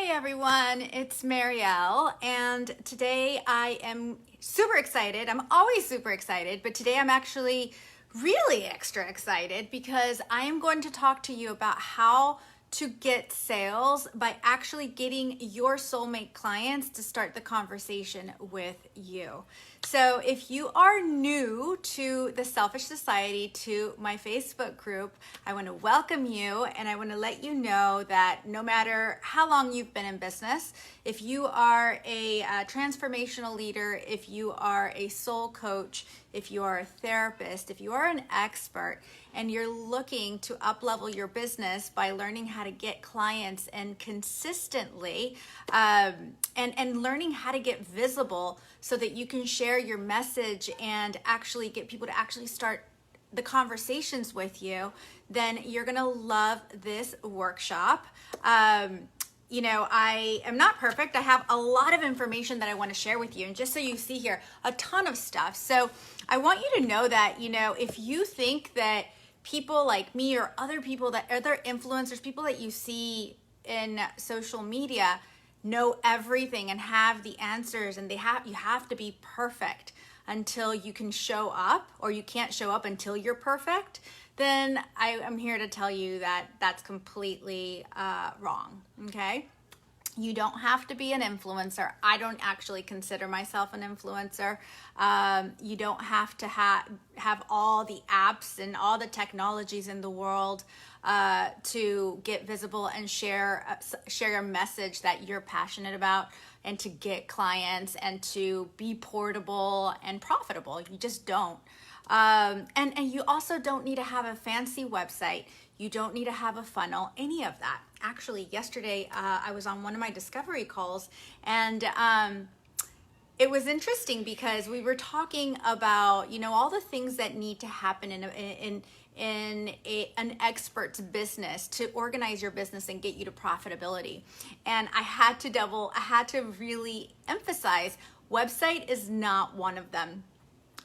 Hey everyone, it's Mariel, and today I am super excited. I'm always super excited, but today I'm actually really extra excited because I am going to talk to you about how to get sales by actually getting your soulmate clients to start the conversation with you. So if you are new to the Selfish Society, to my Facebook group, I want to welcome you, and I want to let you know that no matter how long you've been in business, if you are a transformational leader, if you are a soul coach, if you are a therapist, if you are an expert, and you're looking to up-level your business by learning how to get clients and consistently and learning how to get visible so that you can share your message and actually get people to actually start the conversations with you, then you're gonna love this workshop. You know, I am not perfect. I have a lot of information that I want to share with you. And just so you see here, a ton of stuff. So I want you to know that, you know, if you think that people like me or other people that other influencers, people that you see in social media know everything and have the answers, and you have to be perfect until you can show up, or you can't show up until you're perfect, then I am here to tell you that that's completely wrong, okay? You don't have to be an influencer. I don't actually consider myself an influencer. You don't have to have all the apps and all the technologies in the world to get visible and share a message that you're passionate about, and to get clients and to be portable and profitable. You just don't. And you also don't need to have a fancy website. You don't need to have a funnel, any of that. Actually, yesterday I was on one of my discovery calls, and it was interesting because we were talking about, you know, all the things that need to happen in an expert's business to organize your business and get you to profitability. And I had to really emphasize, website is not one of them.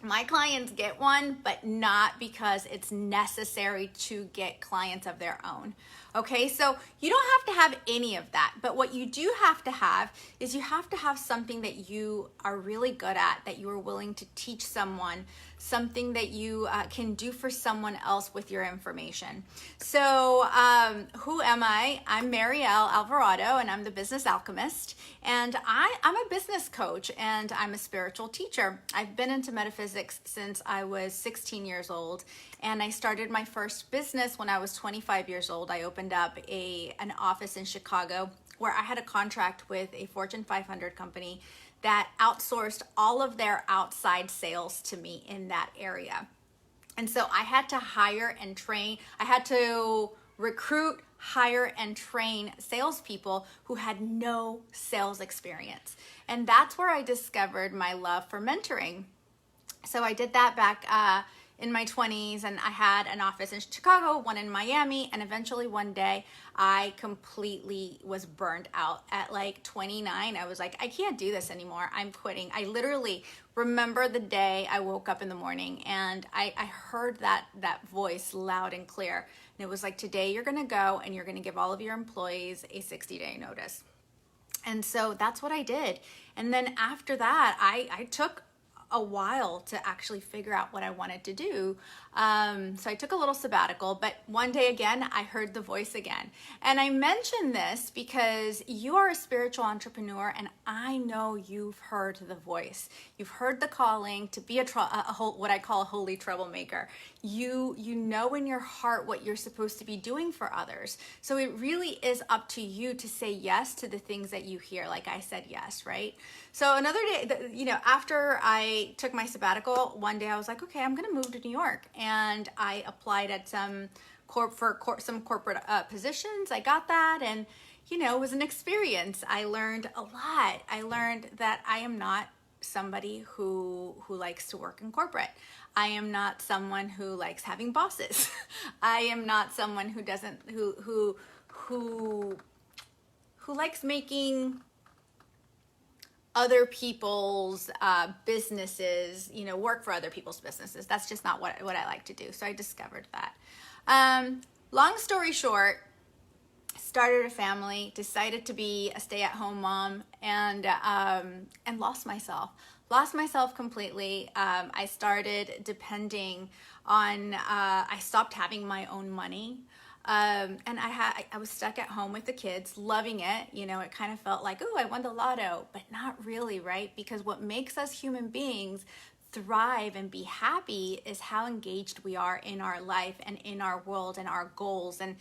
My clients get one, but not because it's necessary to get clients of their own. Okay, so you don't have to have any of that, but what you do have to have is you have to have something that you are really good at, that you are willing to teach someone, something that you can do for someone else with your information. So who am I? I'm Mariel Alvarado, and I'm the business alchemist, and I'm a business coach, and I'm a spiritual teacher. I've been into metaphysics since I was 16 years old, and I started my first business when I was 25 years old. I opened up an office in Chicago where I had a contract with a Fortune 500 company that outsourced all of their outside sales to me in that area. And so I had to hire and train, I had to recruit, hire, and train salespeople who had no sales experience. And that's where I discovered my love for mentoring. So I did that back in my 20s, and I had an office in Chicago, one in Miami, and eventually one day I completely was burned out at like 29. I was like, I can't do this anymore. I'm quitting. I literally remember the day I woke up in the morning and I heard that voice loud and clear. And it was like, today you're gonna go and you're gonna give all of your employees a 60-day notice. And so that's what I did. And then after that, I took a while to actually figure out what I wanted to do. So I took a little sabbatical, but one day again, I heard the voice again. And I mention this because you are a spiritual entrepreneur, and I know you've heard the voice. You've heard the calling to be what I call a holy troublemaker. You know in your heart what you're supposed to be doing for others. So it really is up to you to say yes to the things that you hear, like I said yes, right? So another day, you know, after I took my sabbatical, one day I was like, okay, I'm gonna move to New York. And I applied at some corporate positions. I got that, and you know, it was an experience. I learned a lot. I learned that I am not somebody who likes to work in corporate. I am not someone who likes having bosses. I am not someone who doesn't who likes making other people's businesses, you know, work for other people's businesses. That's just not what I like to do. So I discovered that. Long story short, started a family, decided to be a stay-at-home mom, and lost myself. Lost myself completely. I started depending on. I stopped having my own money. And I was stuck at home with the kids, loving it. You know, it kind of felt like, oh, I won the lotto, but not really, right? Because what makes us human beings thrive and be happy is how engaged we are in our life and in our world and our goals, and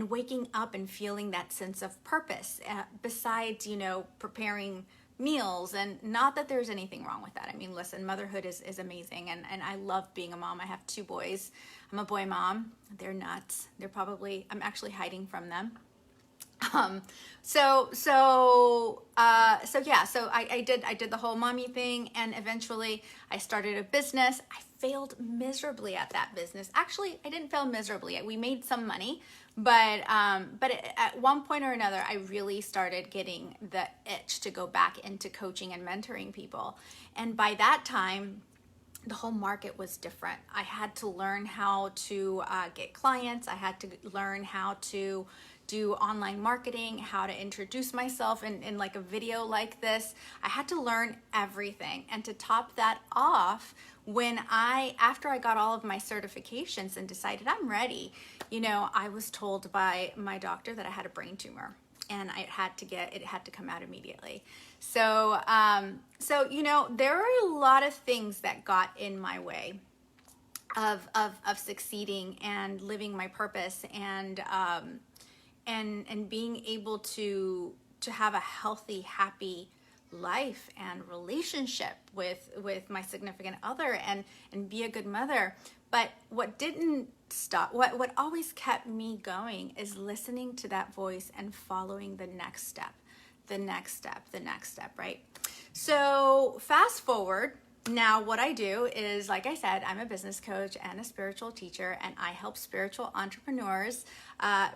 waking up and feeling that sense of purpose, besides, you know, preparing meals. And not that there's anything wrong with that. I mean, listen, motherhood is amazing, and I love being a mom. I have 2 boys. I'm a boy mom. They're nuts. I'm actually hiding from them. So I did the whole mommy thing, and eventually I started a business. I failed miserably at that business. Actually, I didn't fail miserably. We made some money, but at one point or another, I really started getting the itch to go back into coaching and mentoring people. And by that time, the whole market was different. I had to learn how to get clients. I had to learn how to do online marketing, how to introduce myself in like a video like this. I had to learn everything. And to top that off, after I got all of my certifications and decided I'm ready, you know, I was told by my doctor that I had a brain tumor, and it had to come out immediately. So you know, there are a lot of things that got in my way of succeeding and living my purpose, and being able to have a healthy, happy life and relationship with my significant other, and be a good mother. But what didn't stop, what always kept me going, is listening to that voice and following the next step, right? So fast forward. Now, what I do is, like I said, I'm a business coach and a spiritual teacher, and I help spiritual entrepreneurs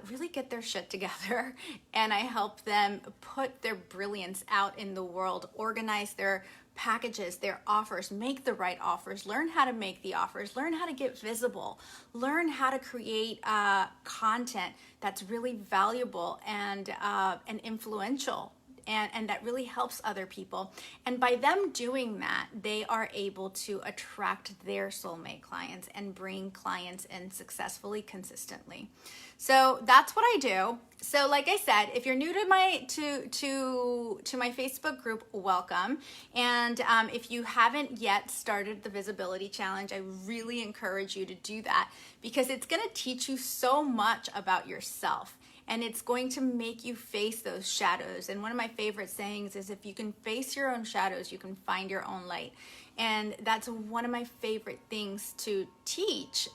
really get their shit together, and I help them put their brilliance out in the world, organize their packages, their offers, make the right offers, learn how to make the offers, learn how to get visible, learn how to create content that's really valuable and influential, and that really helps other people. And by them doing that, they are able to attract their soulmate clients and bring clients in successfully, consistently. So that's what I do. So like I said, if you're new to my Facebook group, welcome. And if you haven't yet started the Visibility Challenge, I really encourage you to do that, because it's going to teach you so much about yourself. And it's going to make you face those shadows. And one of my favorite sayings is, if you can face your own shadows, you can find your own light. And that's one of my favorite things to teach,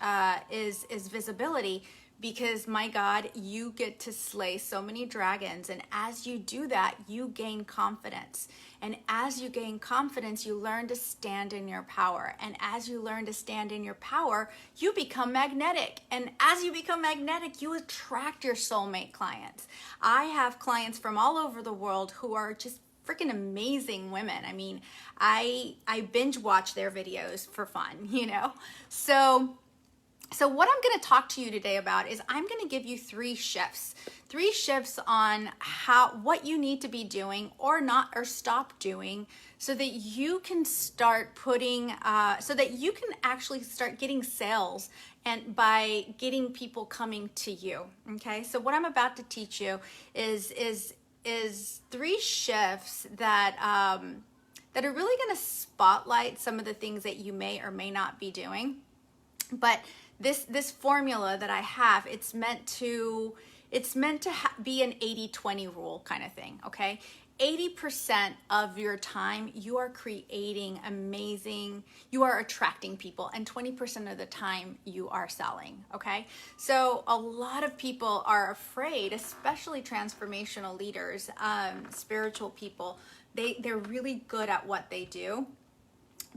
is visibility, because my God, you get to slay so many dragons. And as you do that, you gain confidence. And as you gain confidence, you learn to stand in your power. And as you learn to stand in your power, you become magnetic. And as you become magnetic, you attract your soulmate clients. I have clients from all over the world who are just freaking amazing women. I mean, I binge watch their videos for fun, you know? So what I'm going to talk to you today about is, I'm going to give you 3 shifts on what you need to be doing or not, or stop doing, so that you can start so that you can actually start getting sales, and by getting people coming to you. Okay. So what I'm about to teach you is 3 shifts that are really going to spotlight some of the things that you may or may not be doing. But this formula that I have, it's meant to be an 80-20 rule kind of thing, okay? 80% of your time you are creating you are attracting people, and 20% of the time you are selling, okay? So a lot of people are afraid, especially transformational leaders, spiritual people. They're really good at what they do,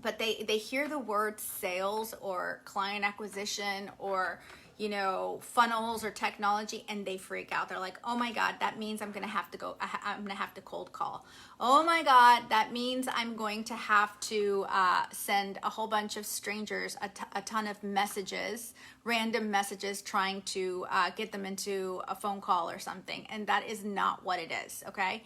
but they hear the word sales or client acquisition, or funnels or technology, and they freak out. They're like, oh my God, that means I'm gonna have to cold call. Oh my God, that means I'm going to have to send a whole bunch of strangers a ton of messages, random messages, trying to get them into a phone call or something. And that is not what it is, okay?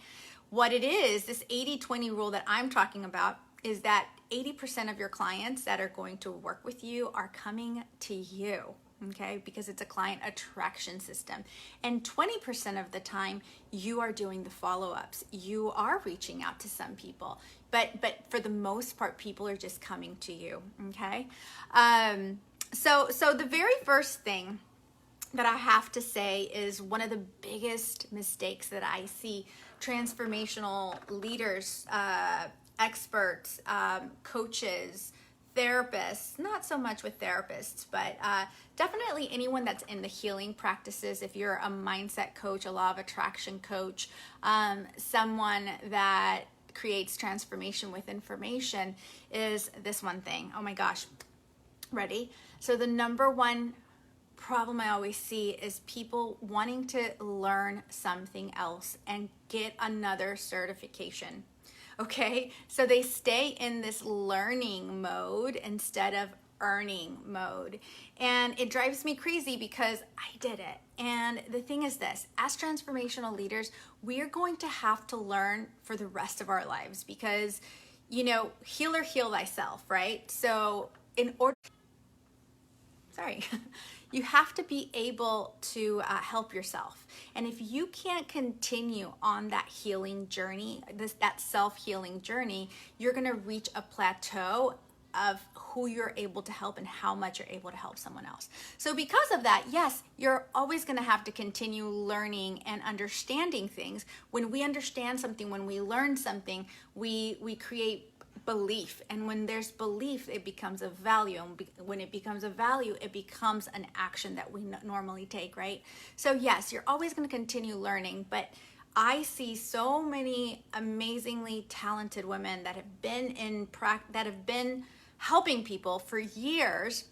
What it is, this 80-20 rule that I'm talking about, is that 80% of your clients that are going to work with you are coming to you, okay? Because it's a client attraction system. And 20% of the time, you are doing the follow-ups. You are reaching out to some people. But for the most part, people are just coming to you, okay? So the very first thing that I have to say is one of the biggest mistakes that I see transformational leaders, experts, coaches, therapists, not so much with therapists, but definitely anyone that's in the healing practices. If you're a mindset coach, a law of attraction coach, someone that creates transformation with information, is this one thing. Oh my gosh. Ready? So the number one problem I always see is people wanting to learn something else and get another certification. Okay, so they stay in this learning mode instead of earning mode. And it drives me crazy because I did it. And the thing is this, as transformational leaders, we are going to have to learn for the rest of our lives because, heal or heal thyself, right? So you have to be able to help yourself. And if you can't continue on that healing journey, that self-healing journey, you're gonna reach a plateau of who you're able to help and how much you're able to help someone else. So because of that, yes, you're always gonna have to continue learning and understanding things. When we understand something, when we learn something, we create belief, and when there's belief, it becomes a value, and when it becomes a value, it becomes an action that we normally take, right? So yes, you're always going to continue learning, but I see so many amazingly talented women that have been helping people for years,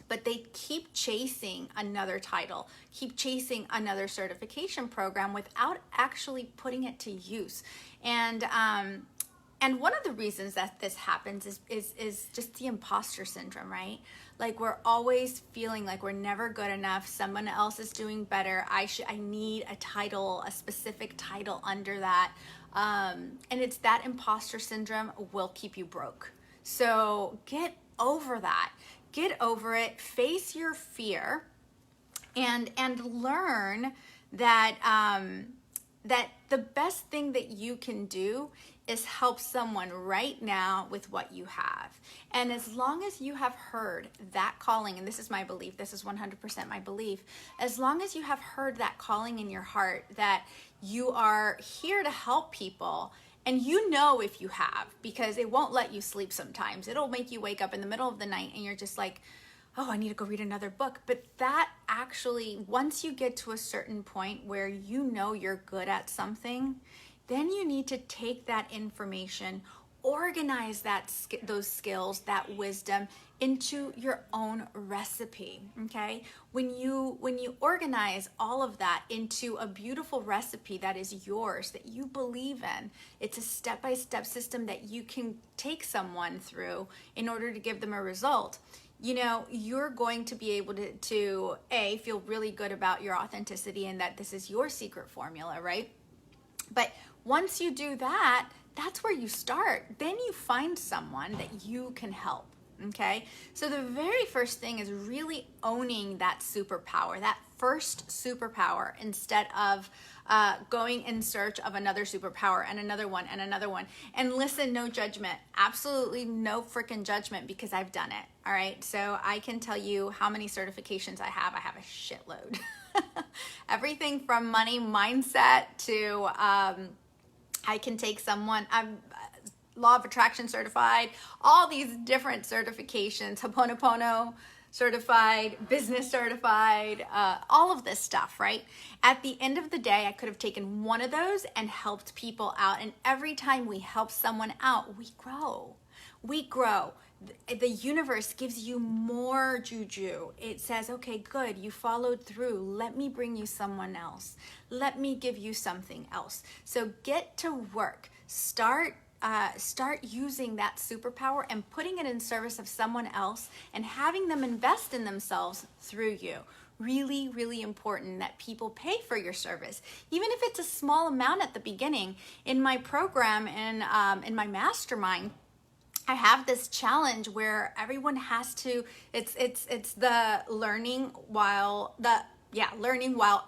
but they keep chasing another title, keep chasing another certification program without actually putting it to use. And one of the reasons that this happens is just the imposter syndrome, right? Like we're always feeling like we're never good enough. Someone else is doing better. I need a title, a specific title under that. And it's that imposter syndrome will keep you broke. So get over that. Get over it. Face your fear, and learn that that the best thing that you can do is help someone right now with what you have. And as long as you have heard that calling, and this is my belief, this is 100% my belief, as long as you have heard that calling in your heart that you are here to help people, and if you have, because it won't let you sleep sometimes. It'll make you wake up in the middle of the night and you're just like, oh, I need to go read another book. But that actually, once you get to a certain point where you're good at something, then you need to take that information, organize those skills, that wisdom into your own recipe, okay? When you organize all of that into a beautiful recipe that is yours, that you believe in, it's a step-by-step system that you can take someone through in order to give them a result. You're going to be able to feel really good about your authenticity and that this is your secret formula, right? But once you do that, that's where you start. Then you find someone that you can help, okay? So the very first thing is really owning that superpower, that first superpower, instead of going in search of another superpower and another one and another one. And listen, no judgment, absolutely no freaking judgment, because I've done it, all right? So I can tell you how many certifications I have. I have a shitload. Everything from money mindset to I can take someone, I'm law of attraction certified, all these different certifications, Ho'oponopono certified, business certified, all of this stuff, right? At the end of the day, I could have taken one of those and helped people out. And every time we help someone out, we grow. We grow. the universe gives you more juju. It says, okay, good, you followed through. Let me bring you someone else. Let me give you something else. So get to work. Start using that superpower and putting it in service of someone else and having them invest in themselves through you. Really, really important that people pay for your service, even if it's a small amount at the beginning. In my program and in my mastermind, I have this challenge where everyone has to. It's the learning while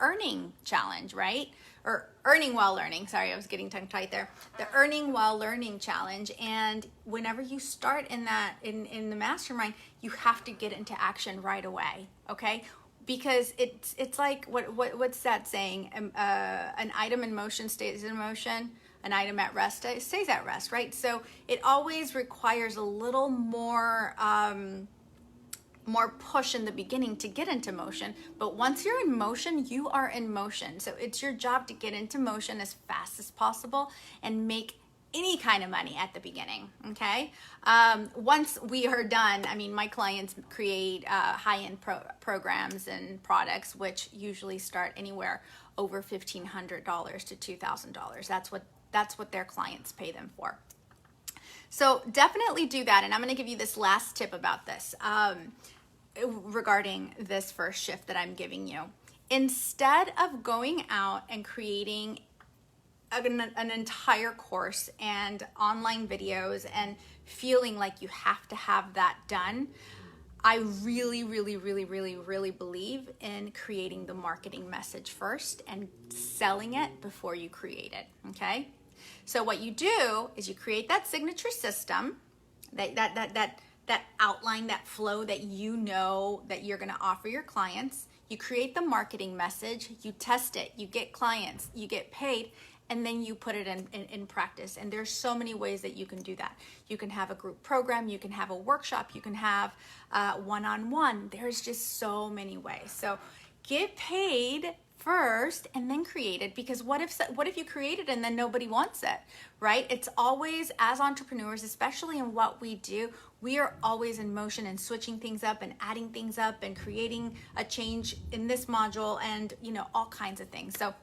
earning challenge, right? Or earning while learning. Sorry, I was getting tongue tied there. The earning while learning challenge. And whenever you start in the mastermind, you have to get into action right away. Okay. Because it's like what's that saying? An item in motion stays in motion. An item at rest stays at rest, right? So it always requires a little more push in the beginning to get into motion. But once you're in motion, you are in motion. So it's your job to get into motion as fast as possible and make any kind of money at the beginning, okay? Once we are done, I mean, my clients create high-end programs and products, which usually start anywhere over $1,500 to $2,000. That's what their clients pay them for. So definitely do that. And I'm going to give you this last tip about this regarding this first shift that I'm giving you. Instead of going out and creating an entire course and online videos and feeling like you have to have that done, I really, really, really, really, really believe in creating the marketing message first and selling it before you create it, okay? So what you do is you create that signature system, that outline, that flow that you know that you're gonna offer your clients. You create the marketing message, you test it, you get clients, you get paid, and then you put it in practice. And there's so many ways that you can do that. You can have a group program, you can have a workshop, you can have one-on-one. There's just so many ways. So get paid first and then create it, because what if you create it and then nobody wants it, right? It's always, as entrepreneurs, especially in what we do, we are always in motion and switching things up and adding things up and creating a change in this module and, all kinds of things. So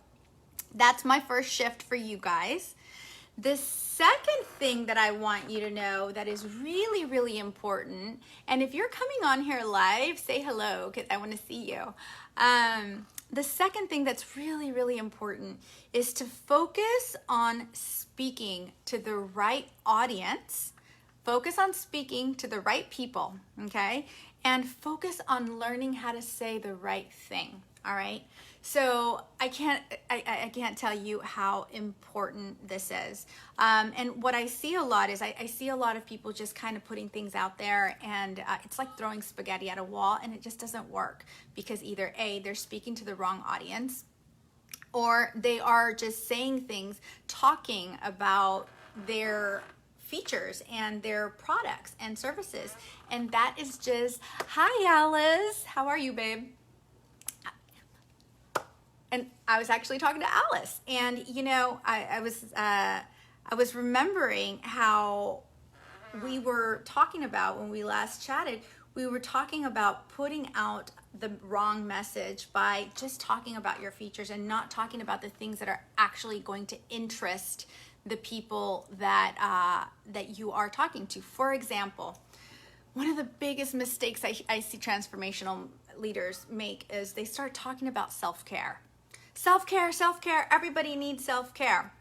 that's my first shift for you guys. The second thing that I want you to know that is really, really important, and if you're coming on here live, say hello because I want to see you. The second thing that's really, really important is to focus on speaking to the right audience, focus on speaking to the right people, okay? And focus on learning how to say the right thing, all right? So I can't tell you how important this is. And what I see a lot is I see a lot of people just kind of putting things out there, and it's like throwing spaghetti at a wall, and it just doesn't work because either A, they're speaking to the wrong audience, or they are just saying things, talking about their features and their products and services. And that is just, hi Alice, how are you, babe? And I was actually talking to Alice, and I was remembering how we were talking about when we last chatted. We were talking about putting out the wrong message by just talking about your features and not talking about the things that are actually going to interest the people that you are talking to. For example, one of the biggest mistakes I see transformational leaders make is they start talking about self-care. Self-care, self-care, everybody needs self-care.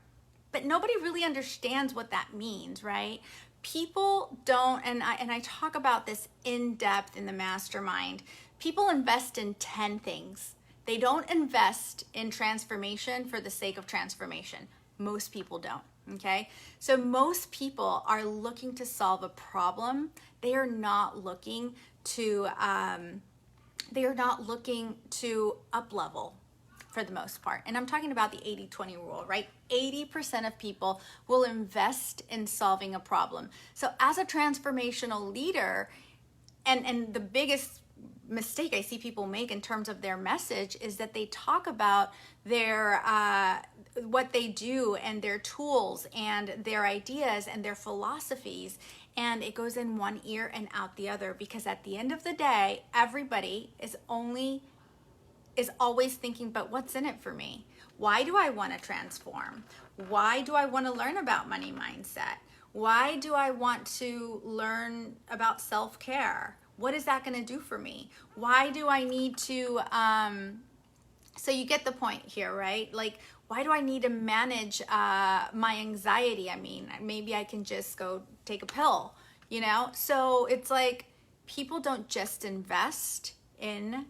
But nobody really understands what that means, right? People don't, and I talk about this in depth in the mastermind, people invest in 10 things. They don't invest in transformation for the sake of transformation. Most people don't, okay? So most people are looking to solve a problem. They are not looking to up-level, for the most part. And I'm talking about the 80-20 rule, right? 80% of people will invest in solving a problem. So as a transformational leader, and the biggest mistake I see people make in terms of their message is that they talk about their what they do and their tools and their ideas and their philosophies, and it goes in one ear and out the other, because at the end of the day, everybody is always thinking, but what's in it for me? Why do I want to transform? Why do I want to learn about money mindset? Why do I want to learn about self-care? What is that going to do for me? Why do I need to, so you get the point here, right? Like, why do I need to manage my anxiety? I mean, maybe I can just go take a pill, you know? So it's like, people don't just invest in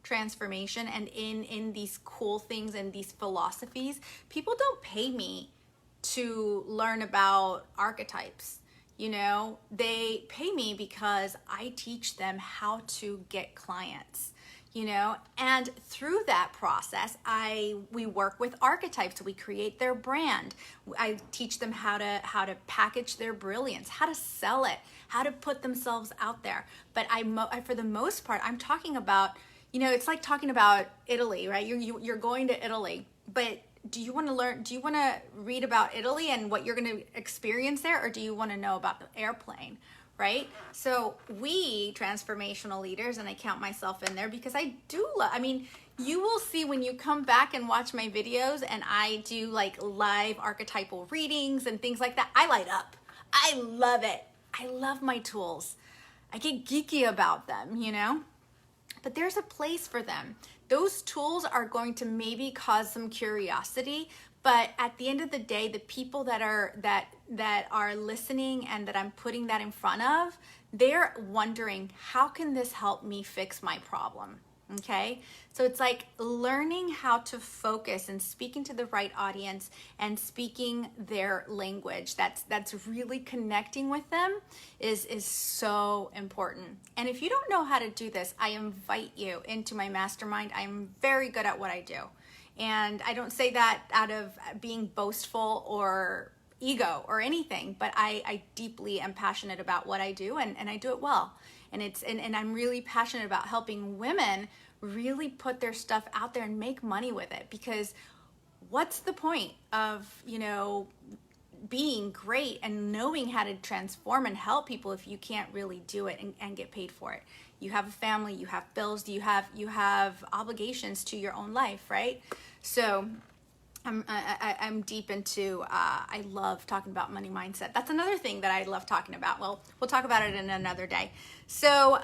transformation and in these cool things and these philosophies. People don't pay me to learn about archetypes. You know, they pay me because I teach them how to get clients, you know, and through that process, we work with archetypes. We create their brand. I teach them how to package their brilliance, how to sell it, how to put themselves out there. But for the most part, I'm talking about, you know, it's like talking about Italy, right? You're going to Italy, but do you want to learn, do you want to read about Italy and what you're going to experience there? Or do you want to know about the airplane, right? So we transformational leaders, and I count myself in there because I do I mean, you will see when you come back and watch my videos and I do like live archetypal readings and things like that, I light up. I love it. I love my tools. I get geeky about them, you know? But there's a place for them. Those tools are going to maybe cause some curiosity, but at the end of the day, the people that are listening and that I'm putting that in front of, they're wondering, how can this help me fix my problem? Okay, so it's like learning how to focus and speaking to the right audience and speaking their language that's really connecting with them is so important. And if you don't know how to do this, I invite you into my mastermind. I'm very good at what I do, and I don't say that out of being boastful or ego or anything, but I deeply am passionate about what I do, and I do it well. And I'm really passionate about helping women really put their stuff out there and make money with it, because what's the point of, you know, being great and knowing how to transform and help people if you can't really do it and get paid for it? You have a family, you have bills, you have obligations to your own life, right? So I'm deep into, I love talking about money mindset. That's another thing that I love talking about. Well, we'll talk about it in another day. So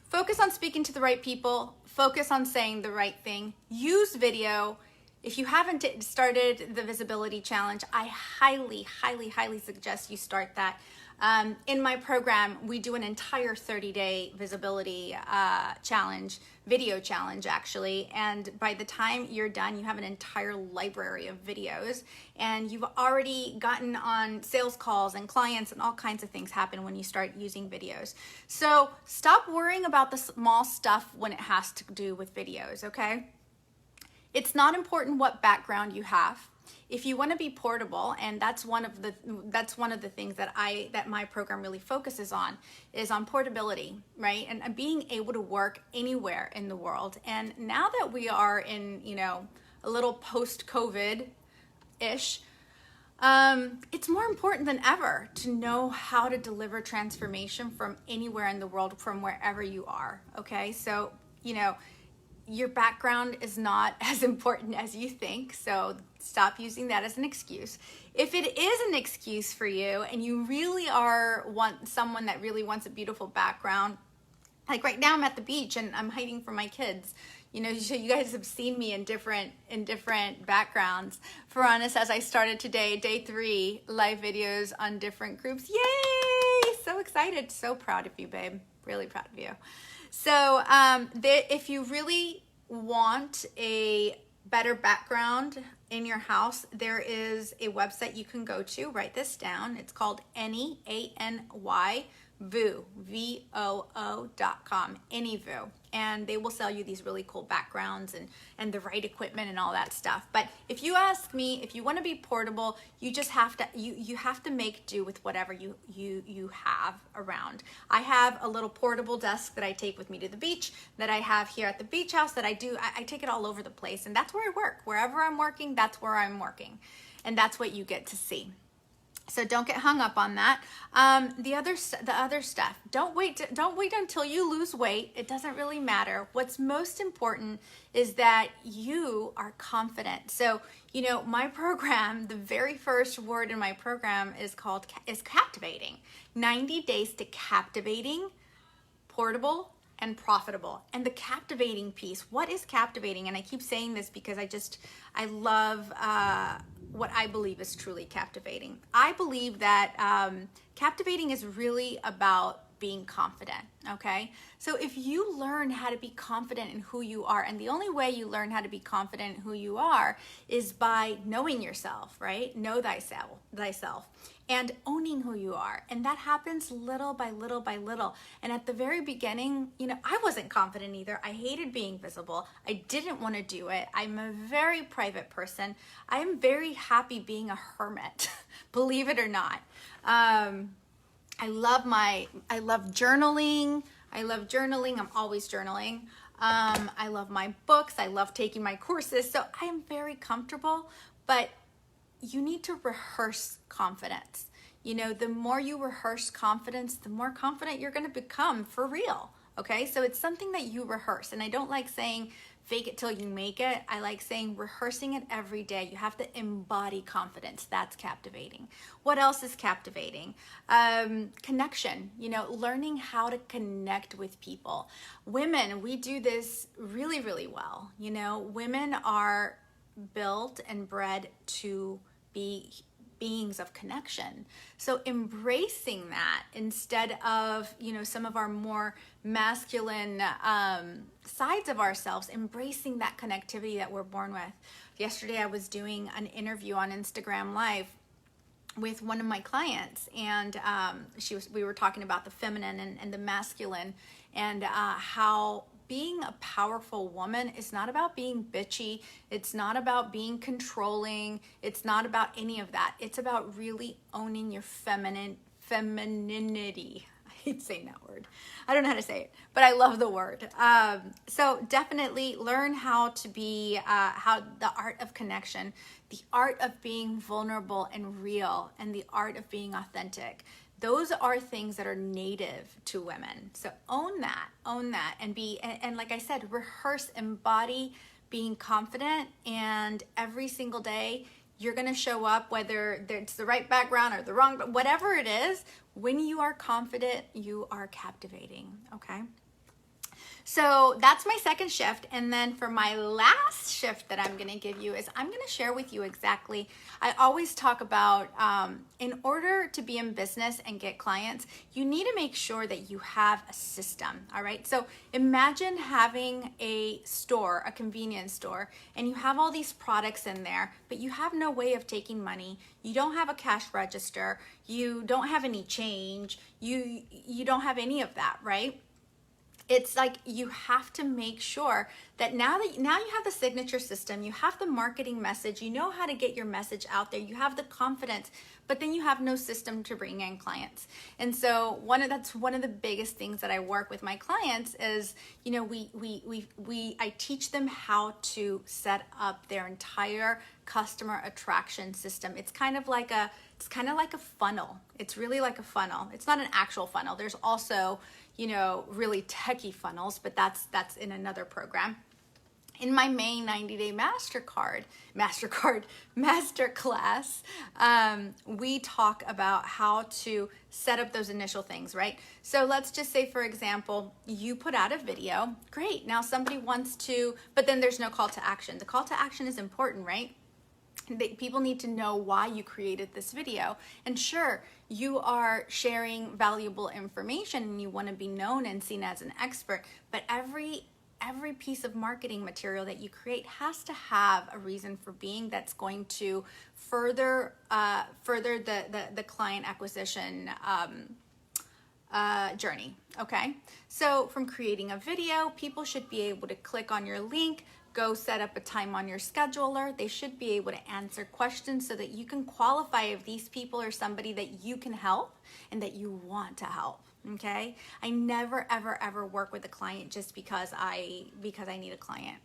focus on speaking to the right people. Focus on saying the right thing. Use video. If you haven't started the visibility challenge, I highly, highly, highly suggest you start that. In my program, we do an entire 30-day visibility challenge, video challenge actually, and by the time you're done, you have an entire library of videos, and you've already gotten on sales calls and clients, and all kinds of things happen when you start using videos. So stop worrying about the small stuff when it has to do with videos, okay? It's not important what background you have. If you want to be portable, and that's one of the things that my program really focuses on, is on portability, right? And being able to work anywhere in the world. And now that we are in, you know, a little post-COVID-ish, it's more important than ever to know how to deliver transformation from anywhere in the world, from wherever you are, okay? So, you know, your background is not as important as you think, so stop using that as an excuse. If it is an excuse for you and you really want someone that really wants a beautiful background, like right now I'm at the beach and I'm hiding from my kids. You know, so you guys have seen me in different backgrounds. For honest, as I started today, day 3, live videos on different groups. Yay! So excited, so proud of you, babe. Really proud of you. So if you really want a better background in your house, there is a website you can go to. Write this down. It's called Any, A-N-Y, VOO, VOO.com, AnyVoo. And they will sell you these really cool backgrounds and the right equipment and all that stuff. But if you ask me, if you want to be portable, you just have to you have to make do with whatever you have around. I have a little portable desk that I take with me to the beach, that I have here at the beach house, that I take it all over the place, and that's where I work. Wherever I'm working, that's where I'm working. And that's what you get to see. So don't get hung up on that. The other stuff. Don't wait until you lose weight. It doesn't really matter. What's most important is that you are confident. So, my program, the very first word in my program is captivating. 90 days to captivating, portable, and profitable. And the captivating piece, what is captivating? And I keep saying this because I love what I believe is truly captivating. I believe that captivating is really about being confident, okay? So if you learn how to be confident in who you are, and the only way you learn how to be confident in who you are is by knowing yourself, right? Know thyself, and owning who you are. And that happens little by little by little. And at the very beginning, I wasn't confident either. I hated being visible. I didn't want to do it. I'm a very private person. I am very happy being a hermit, believe it or not. I love journaling. I'm always journaling. I love my books. I love taking my courses. So I am very comfortable, but you need to rehearse confidence. The more you rehearse confidence, the more confident you're going to become for real. Okay. So it's something that you rehearse. And I don't like saying fake it till you make it. I like saying rehearsing it every day. You have to embody confidence. That's captivating. What else is captivating? Connection, learning how to connect with people. Women, we do this really, really well. Women are built and bred to be beings of connection. So embracing that instead of, some of our more masculine sides of ourselves, embracing that connectivity that we're born with. Yesterday, I was doing an interview on Instagram Live with one of my clients, and we were talking about the feminine and the masculine, and how being a powerful woman is not about being bitchy. It's not about being controlling. It's not about any of that. It's about really owning your femininity. I hate saying that word. I don't know how to say it, but I love the word. So definitely learn how to be, how the art of connection, the art of being vulnerable and real, and the art of being authentic. Those are things that are native to women. So own that, and like I said, rehearse, embody being confident, and every single day you're going to show up, whether it's the right background or the wrong, but whatever it is, when you are confident, you are captivating, okay? So that's my second shift. And then for my last shift that I'm going to give you is I'm going to share with you exactly, I always talk about in order to be in business and get clients, you need to make sure that you have a system. All right. So imagine having a store, a convenience store, and you have all these products in there, but you have no way of taking money. You don't have a cash register. You don't have any change. You don't have any of that, right? It's like you have to make sure that now you have the signature system, you have the marketing message, you know how to get your message out there, you have the confidence, but then you have no system to bring in clients. And so that's one of the biggest things that I work with my clients is, I teach them how to set up their entire customer attraction system. It's kind of like a funnel. It's really like a funnel. It's not an actual funnel. There's also really techie funnels, but that's in another program. In my main 90-day masterclass, we talk about how to set up those initial things, right? So let's just say, for example, you put out a video. Great. Now somebody wants to, but then there's no call to action. The call to action is important, right? People need to know why you created this video. And sure, you are sharing valuable information and you want to be known and seen as an expert, but every piece of marketing material that you create has to have a reason for being that's going to further the client acquisition journey. Okay, so from creating a video, people should be able to click on your link, go set up a time on your scheduler. They should be able to answer questions so that you can qualify if these people are somebody that you can help and that you want to help. Okay, I never ever work with a client just because I need a client.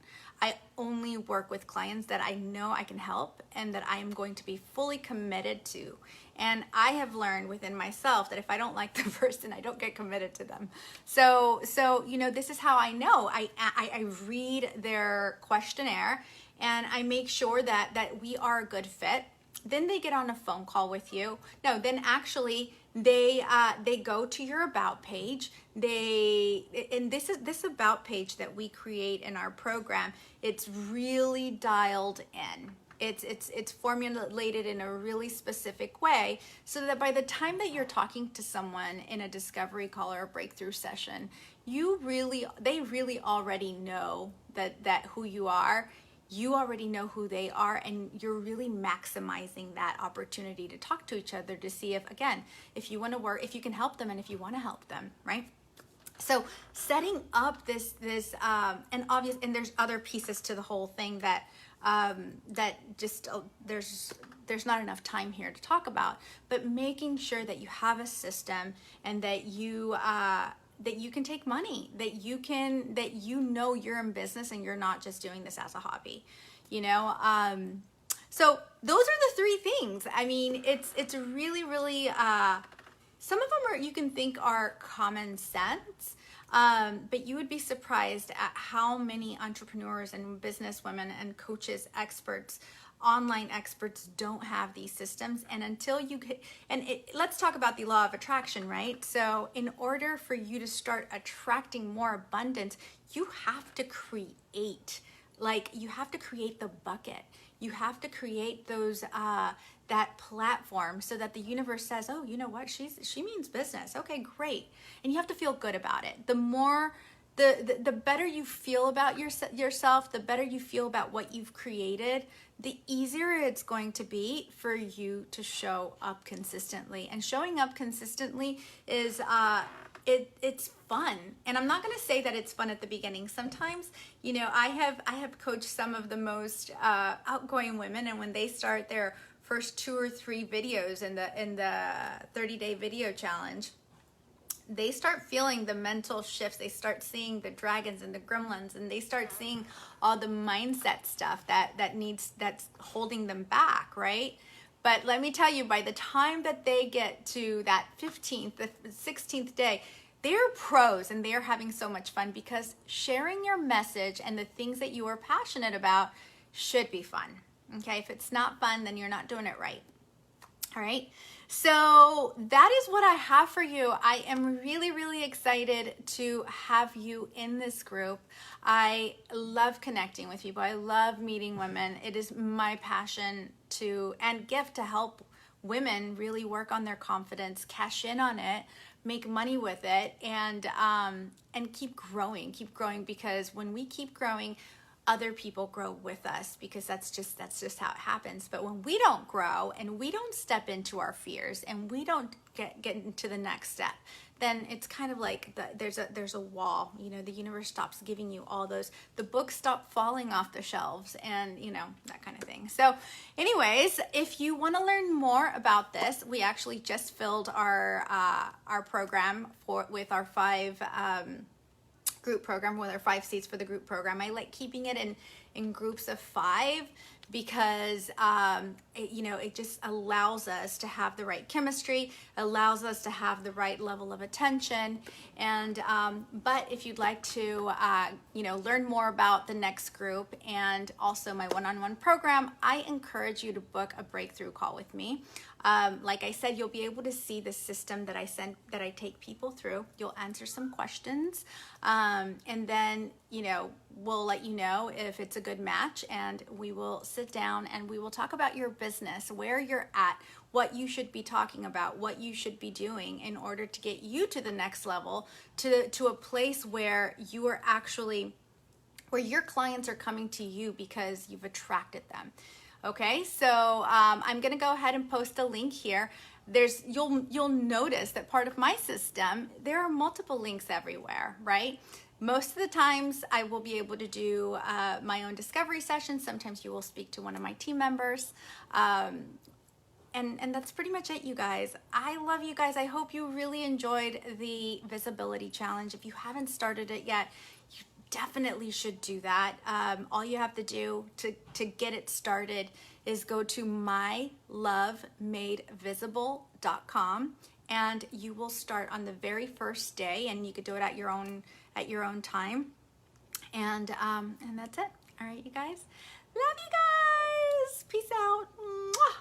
I only work with clients that I know I can help and that I am going to be fully committed to. And I have learned within myself that if I don't like the person, I don't get committed to them. So this is how I know. I read their questionnaire and I make sure that we are a good fit. Then they get on a phone call with you. No, then actually they go to your about page. And this about page that we create in our program, it's really dialed in. It's formulated in a really specific way so that by the time that you're talking to someone in a discovery call or a breakthrough session, they really already know that who you are. You already know who they are, and you're really maximizing that opportunity to talk to each other to see if you want to work, if you can help them, and if you want to help them, right? So setting up this and there's other pieces to the whole thing that there's not enough time here to talk about, but making sure that you have a system and that you can take money, that you're in business and you're not just doing this as a hobby, so those are the three things. I mean, it's really, really, some of them you can think are common sense, but you would be surprised at how many entrepreneurs and business women and coaches, experts, online experts don't have these systems. And until you get, let's talk about the law of attraction, right? So in order for you to start attracting more abundance, you have to create the bucket. You have to create those, that platform so that the universe says, oh, you know what? She means business. Okay, great. And you have to feel good about it. The more, the better you feel about yourself, the better you feel about what you've created, the easier it's going to be for you to show up consistently. And showing up consistently is, it's fun. And I'm not going to say that it's fun at the beginning. Sometimes, I have coached some of the most outgoing women, and when they start their first 2 or 3 videos in the 30-day video challenge, they start feeling the mental shifts. They start seeing the dragons and the gremlins, and they start seeing all the mindset stuff that's holding them back, right? But let me tell you, by the time that they get to that 15th, the 16th day, they're pros and they're having so much fun, because sharing your message and the things that you are passionate about should be fun. Okay, if it's not fun, then you're not doing it right. All right, so that is what I have for you. I am really, really excited to have you in this group. I love connecting with people. I love meeting women. It is my passion and gift to help women really work on their confidence, cash in on it, make money with it, and keep growing, because when we keep growing, other people grow with us, because that's just how it happens. But when we don't grow and we don't step into our fears and we don't get into the next step, then it's kind of like there's a wall. The universe stops giving you all those, the books stop falling off the shelves, and that kind of thing. So anyways, if you want to learn more about this, we actually just filled our program with our 5 group program, with our 5 seats for the group program. I like keeping it in groups of 5 because it just allows us to have the right chemistry, allows us to have the right level of attention. And but if you'd like to learn more about the next group and also my one-on-one program, I encourage you to book a breakthrough call with me. Like I said, you'll be able to see the system that I take people through. You'll answer some questions, and then we'll let you know if it's a good match, and we will sit down and we will talk about your business, where you're at, what you should be talking about, what you should be doing in order to get you to the next level, to a place where you are actually, where your clients are coming to you because you've attracted them. Okay, so I'm gonna go ahead and post a link here. You'll notice that part of my system, there are multiple links everywhere, right? Most of the times I will be able to do my own discovery sessions. Sometimes you will speak to one of my team members. And that's pretty much it, you guys. I love you guys. I hope you really enjoyed the visibility challenge. If you haven't started it yet, you definitely should do that. All you have to do to get it started is go to mylovemadevisible.com, and you will start on the very first day, and you could do it at your own time. And that's it. All right, you guys. Love you guys. Peace out. Mwah.